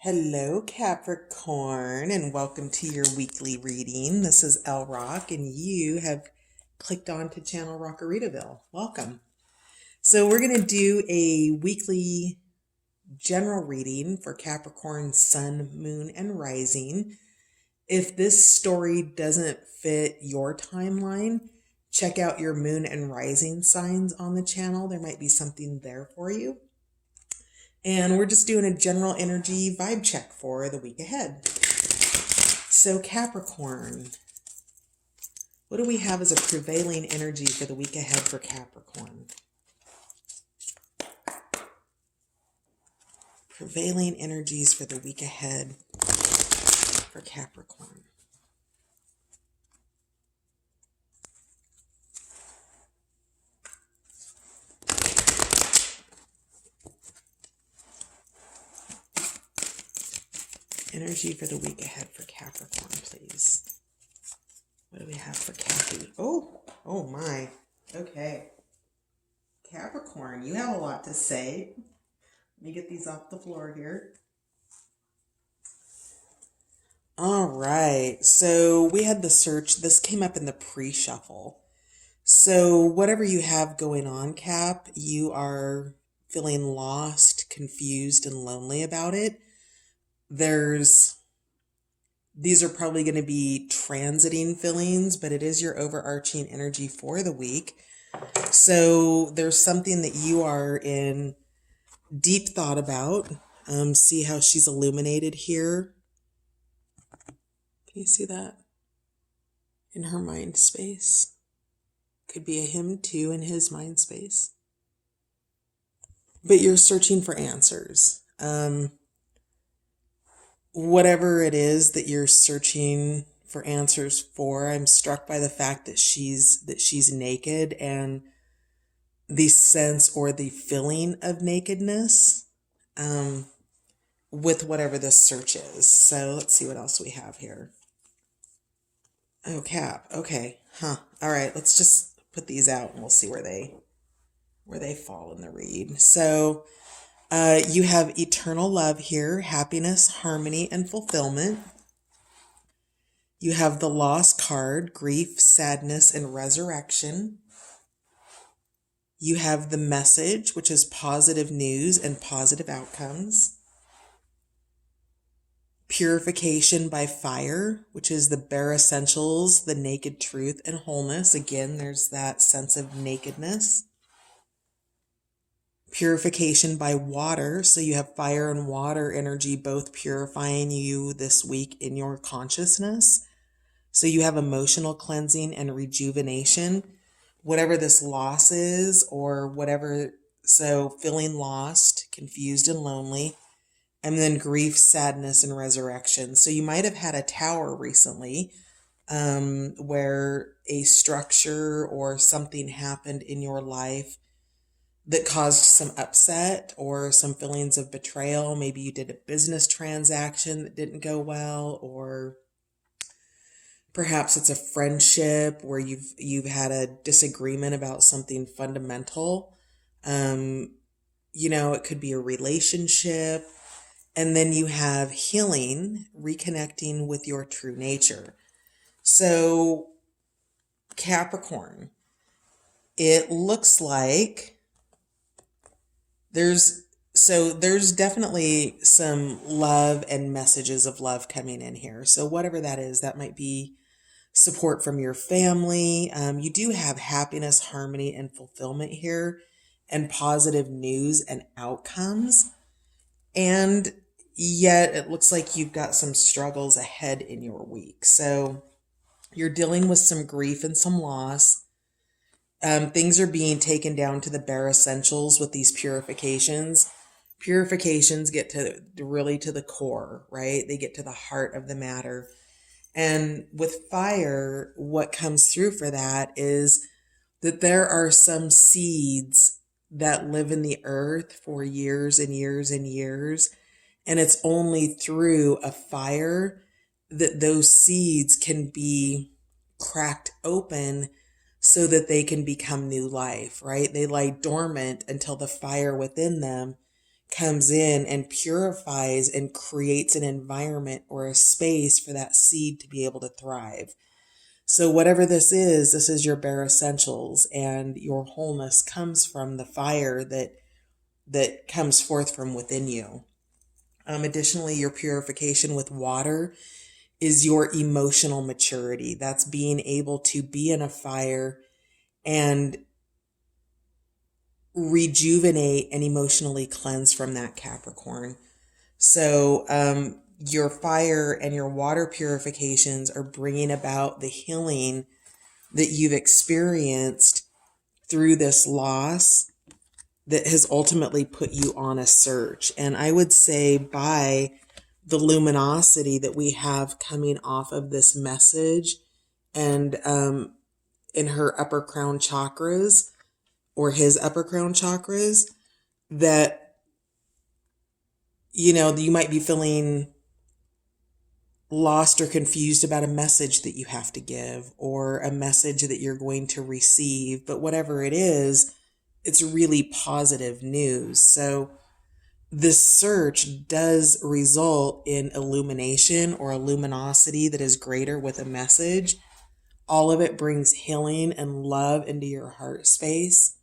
Hello, Capricorn, and welcome to your weekly reading. This is El Rock, and you have clicked on to Channel Rockaritaville. Welcome. So we're going to do a weekly general reading for Capricorn Sun, Moon, and Rising. If this story doesn't fit your timeline, check out your Moon and Rising signs on the channel. There might be something there for you. And we're just doing a general energy vibe check for the week ahead. So Capricorn, what do we have as a prevailing energy for the week ahead for Capricorn? Prevailing energies for the week ahead for Capricorn. Energy for the week ahead for Capricorn, please. What do we have for Cappy? Oh my. Okay. Capricorn, you have a lot to say. Let me get these off the floor here. All right. So we had the search. This came up in the pre-shuffle. So whatever you have going on, Cap, you are feeling lost, confused, and lonely about it. These are probably going to be transiting feelings, but it is your overarching energy for the week. So there's something that you are in deep thought about. See how she's illuminated here? Can you see that? In her mind space. Could be a him too in his mind space. But you're searching for answers. Whatever it is that you're searching for answers for, I'm struck by the fact that she's naked, and the sense or the feeling of nakedness with whatever this search is. So let's see what else we have here. Oh, Cap. Okay. All right. Let's just put these out and we'll see where they fall in the read. So you have eternal love here, happiness, harmony, and fulfillment. You have the Lost card, grief, sadness, and resurrection. You have the Message, which is positive news and positive outcomes. Purification by fire, which is the bare essentials, the naked truth, and wholeness. Again, there's that sense of nakedness. Purification by water. So you have fire and water energy both purifying you this week in your consciousness. So you have emotional cleansing and rejuvenation. Whatever this loss is or whatever. So feeling lost, confused, and lonely. And then grief, sadness, and resurrection. So you might have had a tower recently where a structure or something happened in your life that caused some upset or some feelings of betrayal. Maybe you did a business transaction that didn't go well, or perhaps it's a friendship where you've had a disagreement about something fundamental. It could be a relationship. And then you have healing, reconnecting with your true nature. So Capricorn, it looks like there's definitely some love and messages of love coming in here. So whatever that is, that might be support from your family. You do have happiness, harmony, and fulfillment here, and positive news and outcomes. And yet it looks like you've got some struggles ahead in your week. So you're dealing with some grief and some loss. Things are being taken down to the bare essentials with these purifications. Purifications get to really to the core, right? They get to the heart of the matter. And with fire, what comes through for that is that there are some seeds that live in the earth for years and years and years. And it's only through a fire that those seeds can be cracked open so that they can become new life, right? They lie dormant until the fire within them comes in and purifies and creates an environment or a space for that seed to be able to thrive. So whatever this is your bare essentials, and your wholeness comes from the fire that comes forth from within you. Additionally, your purification with water is your emotional maturity. That's being able to be in a fire and rejuvenate and emotionally cleanse from that, Capricorn. So your fire and your water purifications are bringing about the healing that you've experienced through this loss that has ultimately put you on a search. And I would say by the luminosity that we have coming off of this message, and in her upper crown chakras, or his upper crown chakras, that, you might be feeling lost or confused about a message that you have to give, or a message that you're going to receive. But whatever it is, it's really positive news. So this search does result in illumination or a luminosity that is greater with a message. All of it brings healing and love into your heart space.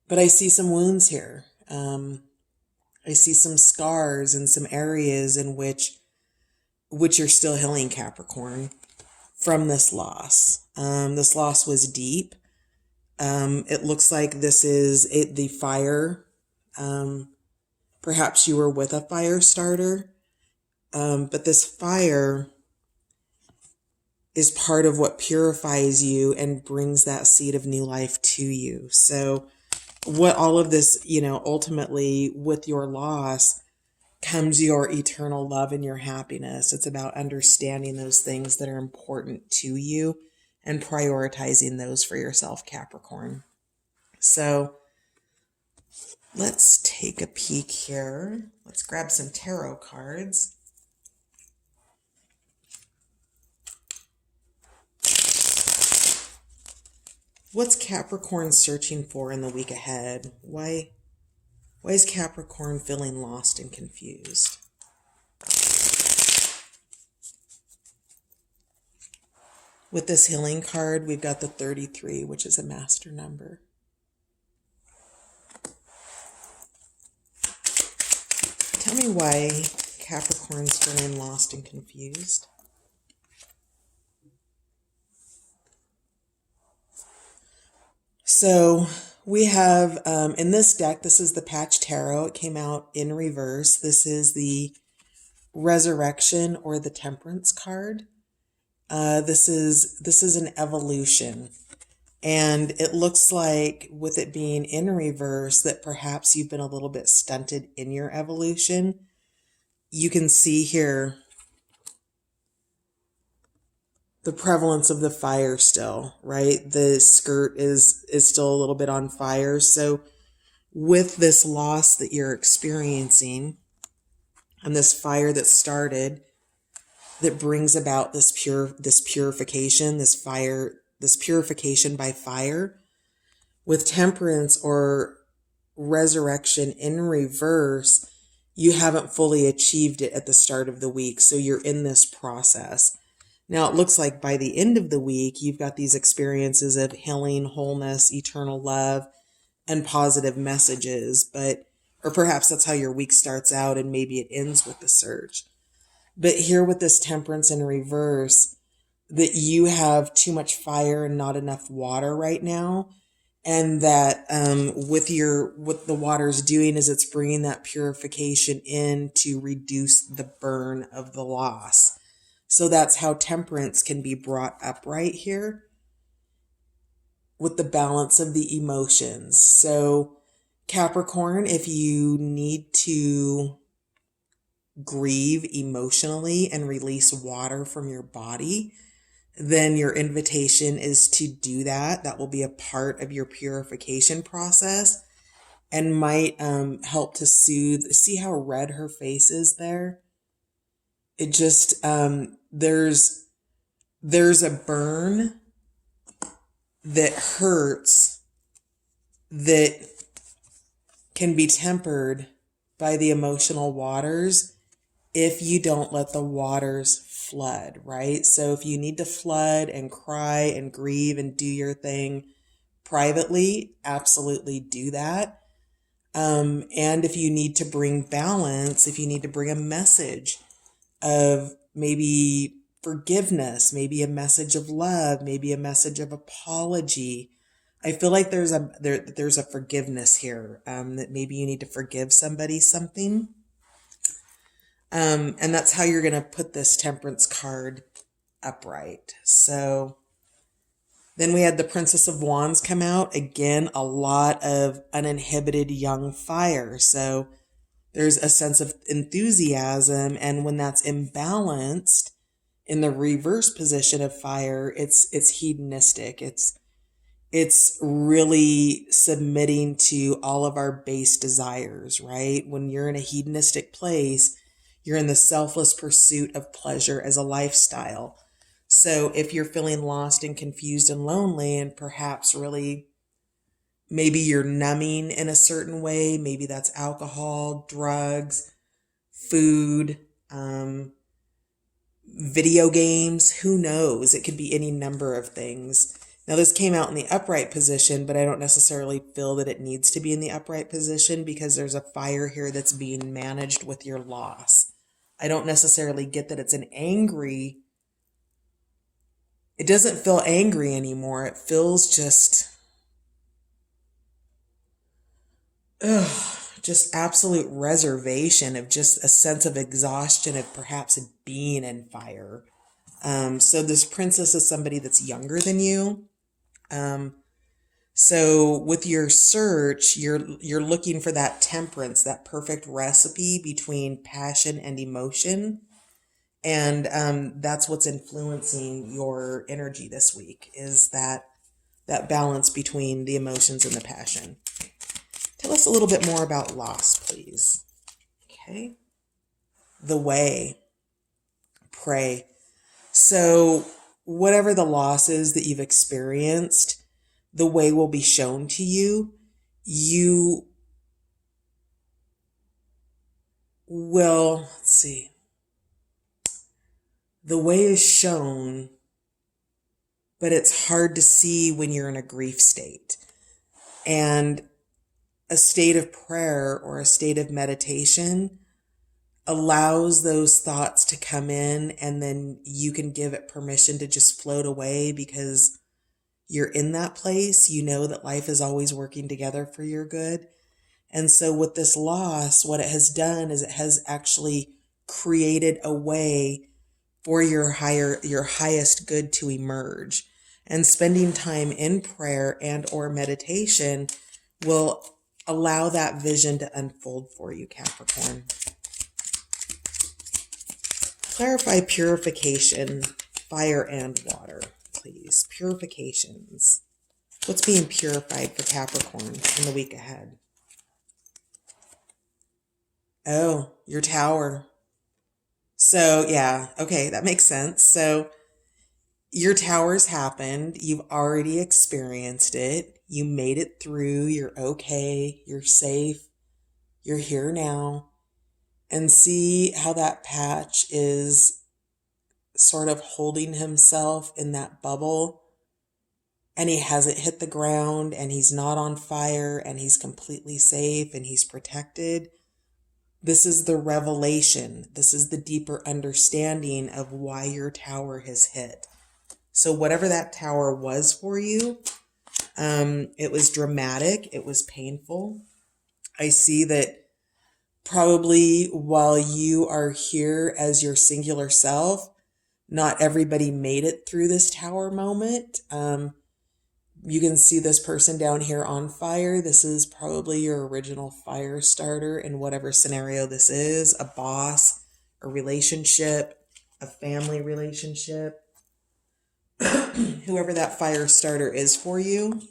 But I see some wounds here. I see some scars and some areas in which you're still healing, Capricorn, from this loss. This loss was deep. It looks like this is the fire. Perhaps you were with a fire starter, but this fire is part of what purifies you and brings that seed of new life to you. So what all of this, ultimately with your loss comes your eternal love and your happiness. It's about understanding those things that are important to you and prioritizing those for yourself, Capricorn. So let's take a peek here. Let's grab some tarot cards. What's Capricorn searching for in the week ahead? Why is Capricorn feeling lost and confused? With this healing card, we've got the 33, which is a master number. Tell me why Capricorn's feeling lost and confused. So we have, in this deck, this is the Patch Tarot. It came out in reverse. This is the Resurrection or the Temperance card. This is an evolution. And it looks like, with it being in reverse, that perhaps you've been a little bit stunted in your evolution. You can see here the prevalence of the fire still, right? The skirt is still a little bit on fire. So with this loss that you're experiencing and this fire that started, that brings about this purification, this purification by fire, with temperance or resurrection in reverse, you haven't fully achieved it at the start of the week. So you're in this process. Now, it looks like by the end of the week, you've got these experiences of healing, wholeness, eternal love, and positive messages. Or perhaps that's how your week starts out, and maybe it ends with the search. But here with this temperance in reverse, that you have too much fire and not enough water right now. And that what the water's doing is it's bringing that purification in to reduce the burn of the loss. So that's how temperance can be brought up right here with the balance of the emotions. So Capricorn, if you need to grieve emotionally and release water from your body, then your invitation is to do that. That will be a part of your purification process and might help to soothe. See how red her face is there? It just, there's a burn that hurts, that can be tempered by the emotional waters if you don't let the waters flood, right? So if you need to flood and cry and grieve and do your thing privately, absolutely do that. And if you need to bring balance, if you need to bring a message of maybe forgiveness, maybe a message of love, maybe a message of apology, I feel like there's a forgiveness here, that maybe you need to forgive somebody something. And that's how you're going to put this Temperance card upright. So then we had the Princess of Wands come out. Again, a lot of uninhibited young fire. So there's a sense of enthusiasm. And when that's imbalanced in the reverse position of fire, it's hedonistic. It's really submitting to all of our base desires, right? When you're in a hedonistic place, you're in the selfless pursuit of pleasure as a lifestyle. So if you're feeling lost and confused and lonely and perhaps really maybe you're numbing in a certain way, maybe that's alcohol, drugs, food, video games, who knows? It could be any number of things. Now, this came out in the upright position, but I don't necessarily feel that it needs to be in the upright position because there's a fire here that's being managed with your loss. I don't necessarily get that it's an angry. It doesn't feel angry anymore. It feels just absolute reservation of just a sense of exhaustion of perhaps being in fire. So this princess is somebody that's younger than you. So with your search, you're looking for that temperance, that perfect recipe between passion and emotion. And that's what's influencing your energy this week, is that balance between the emotions and the passion. Tell us a little bit more about loss, please. Okay. The way. Pray. So whatever the loss is that you've experienced, the way will be shown to you. You will, let's see. The way is shown, but it's hard to see when you're in a grief state. And a state of prayer or a state of meditation allows those thoughts to come in, and then you can give it permission to just float away because you're in that place. You know that life is always working together for your good. And so with this loss, what it has done is it has actually created a way for your highest good to emerge. And spending time in prayer and or meditation will allow that vision to unfold for you, Capricorn. Clarify purification, fire and water, please. Purifications. What's being purified for Capricorn in the week ahead? Oh, your tower. So yeah, okay, that makes sense. So your tower's happened. You've already experienced it. You made it through. You're okay. You're safe. You're here now. And see how that patch is sort of holding himself in that bubble. And he hasn't hit the ground, and he's not on fire, and he's completely safe, and he's protected. This is the revelation. This is the deeper understanding of why your tower has hit. So whatever that tower was for you, it was dramatic. It was painful. I see that probably while you are here as your singular self, not everybody made it through this tower moment. You can see this person down here on fire. This is probably your original fire starter in whatever scenario this is, a boss, a relationship, a family relationship. Whoever that fire starter is for you,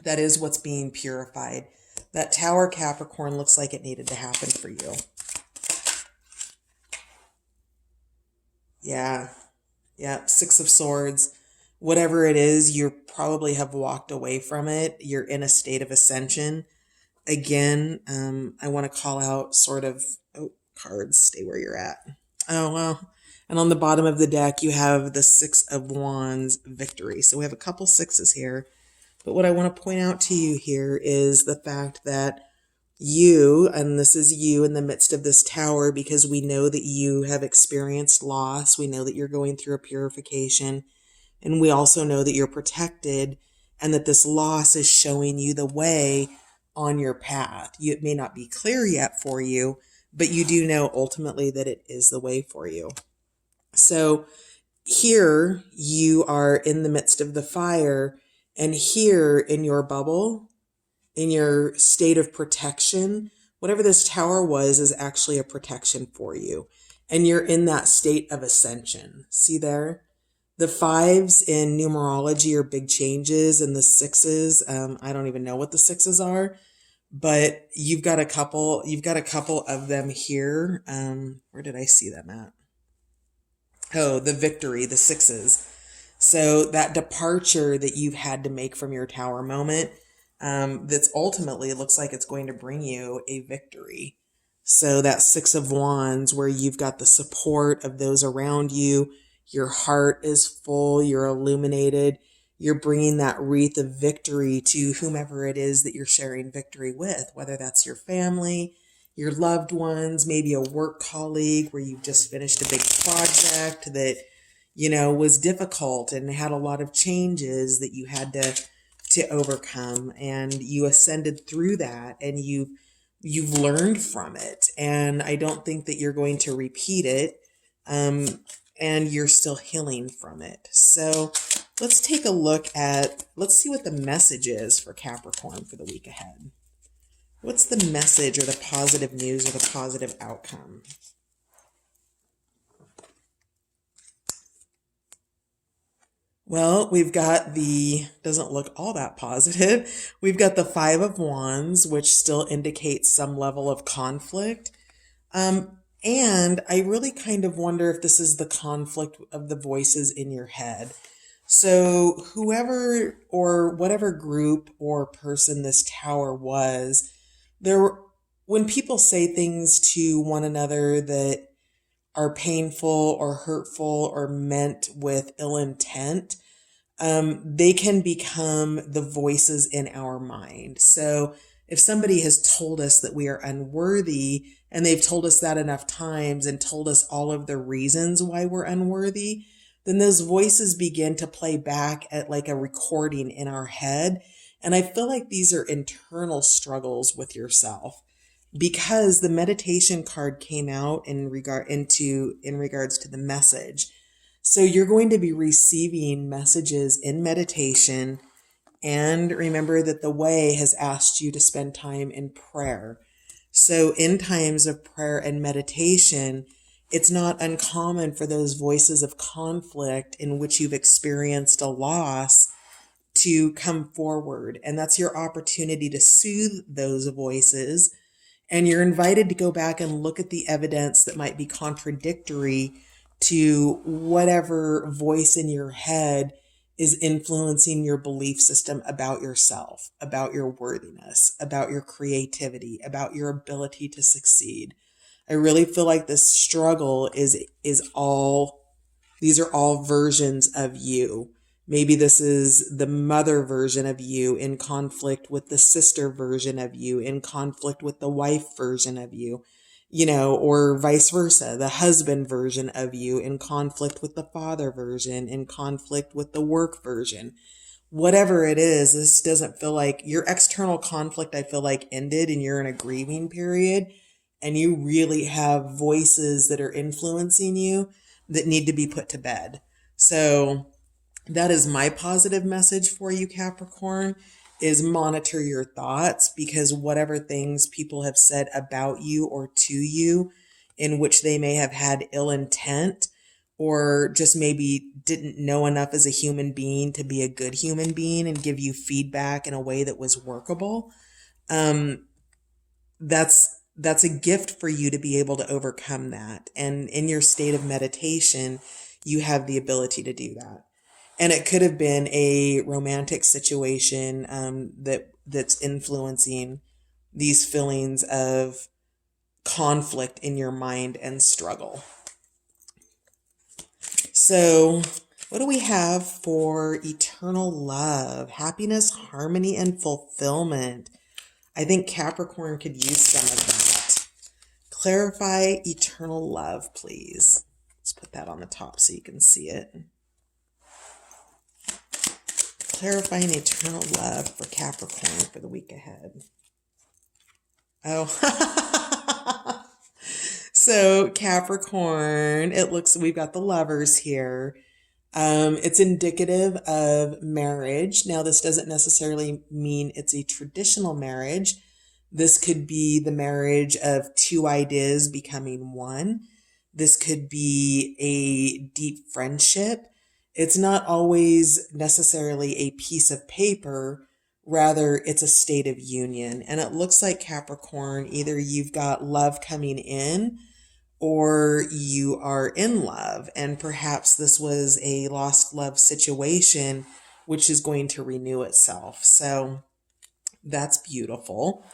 that is what's being purified. That tower, Capricorn, looks like it needed to happen for you. Yeah. Six of Swords. Whatever it is, you probably have walked away from it. You're in a state of ascension. again, I want to call out sort of, oh, cards, stay where you're at. Oh, well. And on the bottom of the deck, you have the Six of Wands, victory. So we have a couple sixes here. But what I want to point out to you here is the fact that you, and this is you in the midst of this tower, because we know that you have experienced loss. We know that you're going through a purification. And we also know that you're protected and that this loss is showing you the way on your path. It may not be clear yet for you, but you do know ultimately that it is the way for you. So here you are in the midst of the fire, and here in your bubble, in your state of protection, whatever this tower was is actually a protection for you. And you're in that state of ascension. See there? The fives in numerology are big changes, and the sixes, I don't even know what the sixes are, but you've got a couple of them here. Where did I see them at? Oh, the victory, the sixes. So that departure that you've had to make from your tower moment, that's ultimately, it looks like it's going to bring you a victory. So that Six of Wands, where you've got the support of those around you, your heart is full, you're illuminated, you're bringing that wreath of victory to whomever it is that you're sharing victory with, whether that's your family, your loved ones, maybe a work colleague where you've just finished a big project that, was difficult and had a lot of changes that you had to overcome, and you ascended through that, and you've learned from it. And I don't think that you're going to repeat it. And you're still healing from it. So let's take a look let's see what the message is for Capricorn for the week ahead. What's the message or the positive news or the positive outcome? Well, we've got doesn't look all that positive. We've got the Five of Wands, which still indicates some level of conflict. And I really kind of wonder if this is the conflict of the voices in your head. So whoever or whatever group or person this tower was, when people say things to one another that are painful or hurtful or meant with ill intent, they can become the voices in our mind. So if somebody has told us that we are unworthy, and they've told us that enough times and told us all of the reasons why we're unworthy, then those voices begin to play back at like a recording in our head. And I feel like these are internal struggles with yourself, because the meditation card came out in regards to the message. So you're going to be receiving messages in meditation. And remember that the way has asked you to spend time in prayer. So in times of prayer and meditation, it's not uncommon for those voices of conflict in which you've experienced a loss to come forward. And that's your opportunity to soothe those voices. And you're invited to go back and look at the evidence that might be contradictory to whatever voice in your head is influencing your belief system about yourself, about your worthiness, about your creativity, about your ability to succeed. I really feel like this struggle these are all versions of you. Maybe this is the mother version of you in conflict with the sister version of you, in conflict with the wife version of you, or vice versa, the husband version of you in conflict with the father version, in conflict with the work version. Whatever it is, this doesn't feel like your external conflict, I feel like, ended and you're in a grieving period, and you really have voices that are influencing you that need to be put to bed. So that is my positive message for you, Capricorn, is monitor your thoughts, because whatever things people have said about you or to you in which they may have had ill intent, or just maybe didn't know enough as a human being to be a good human being and give you feedback in a way that was workable, that's a gift for you to be able to overcome that. And in your state of meditation, you have the ability to do that. And it could have been a romantic situation that's influencing these feelings of conflict in your mind and struggle. So, what do we have for eternal love, happiness, harmony, and fulfillment? I think Capricorn could use some of that. Clarify eternal love, please. Let's put that on the top so you can see it. Clarifying eternal love for Capricorn for the week ahead. Oh, so Capricorn, it looks, we've got the lovers here. It's indicative of marriage. Now, this doesn't necessarily mean it's a traditional marriage. This could be the marriage of two ideas becoming one. This could be a deep friendship. It's not always necessarily a piece of paper. Rather, it's a state of union. And it looks like Capricorn, either you've got love coming in or you are in love. And perhaps this was a lost love situation, which is going to renew itself. So that's beautiful.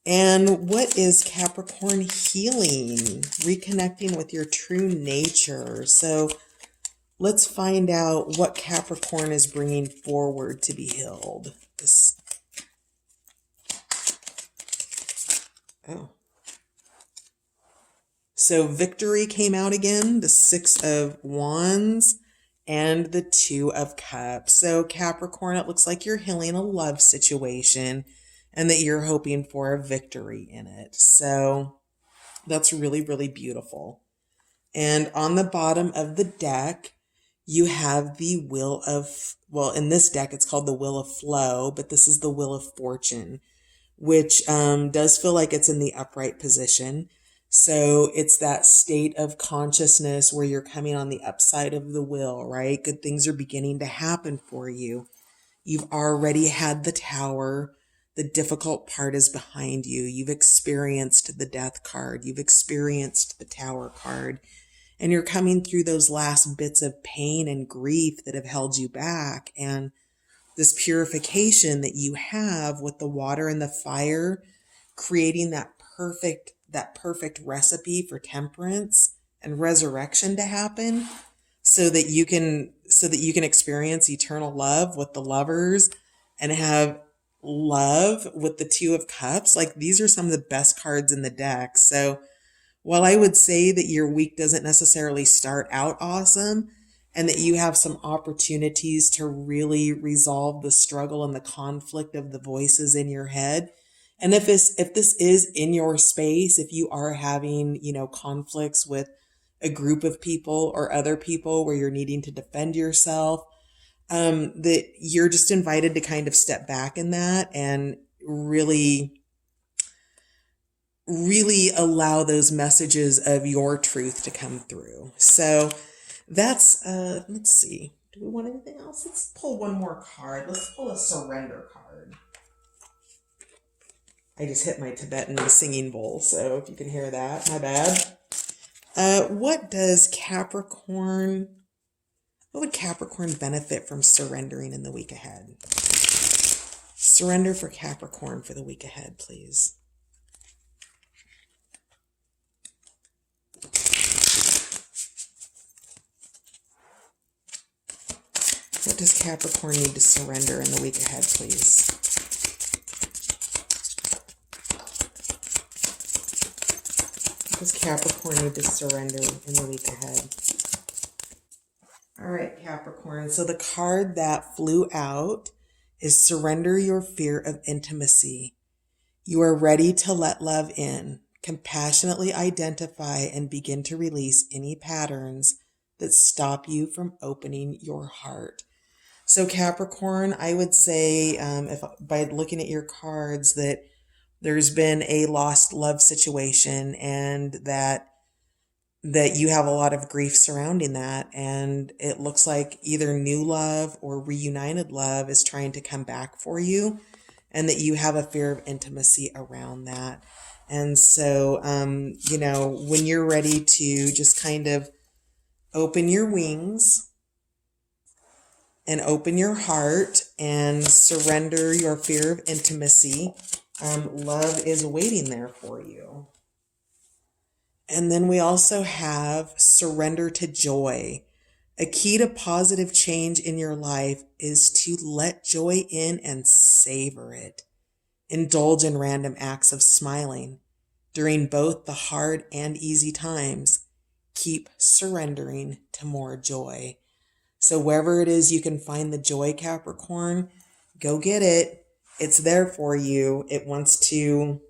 And what is Capricorn healing? Reconnecting with your true nature. So let's find out what Capricorn is bringing forward to be healed. So victory came out again, the Six of Wands and the Two of Cups. So Capricorn, it looks like you're healing a love situation and that you're hoping for a victory in it. So that's really, really beautiful. And on the bottom of the deck, you have the Wheel of, well, in this deck, it's called the Wheel of Flow, but this is the Wheel of Fortune, which does feel like it's in the upright position. So it's that state of consciousness where you're coming on the upside of the wheel, right? Good things are beginning to happen for you. You've already had the Tower. The difficult part is behind you. You've experienced the Death card. You've experienced the Tower card. And you're coming through those last bits of pain and grief that have held you back. And this purification that you have with the water and the fire, creating that perfect recipe for temperance and resurrection to happen so that you can experience eternal love with the lovers and have love with the Two of Cups. Like, these are some of the best cards in the deck. So while I would say that your week doesn't necessarily start out awesome and that you have some opportunities to really resolve the struggle and the conflict of the voices in your head, and if this is in your space, if you are having, conflicts with a group of people or other people where you're needing to defend yourself, that you're just invited to kind of step back in that and really, really allow those messages of your truth to come through. So that's, let's see. Do we want anything else? Let's pull one more card. Let's pull a surrender card. I just hit my Tibetan singing bowl, so if you can hear that, my bad. What would Capricorn benefit from surrendering in the week ahead? Surrender for Capricorn for the week ahead, please. What does Capricorn need to surrender in the week ahead, please? What does Capricorn need to surrender in the week ahead? All right, Capricorn. So the card that flew out is surrender your fear of intimacy. You are ready to let love in. Compassionately identify and begin to release any patterns that stop you from opening your heart. So Capricorn, I would say, if by looking at your cards, that there's been a lost love situation and that you have a lot of grief surrounding that. And it looks like either new love or reunited love is trying to come back for you, and that you have a fear of intimacy around that. And so, when you're ready to just kind of open your wings and open your heart and surrender your fear of intimacy, Love is waiting there for you. And then we also have surrender to joy. A key to positive change in your life is to let joy in and savor it. Indulge in random acts of smiling. During both the hard and easy times, keep surrendering to more joy. So wherever it is you can find the joy, Capricorn, go get it. It's there for you. It wants to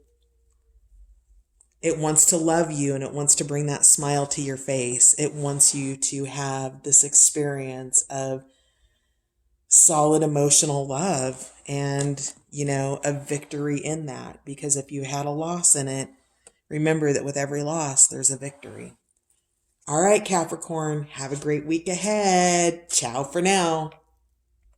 love you, and it wants to bring that smile to your face. It wants you to have this experience of solid emotional love and, a victory in that. Because if you had a loss in it, remember that with every loss, there's a victory. All right, Capricorn, have a great week ahead. Ciao for now.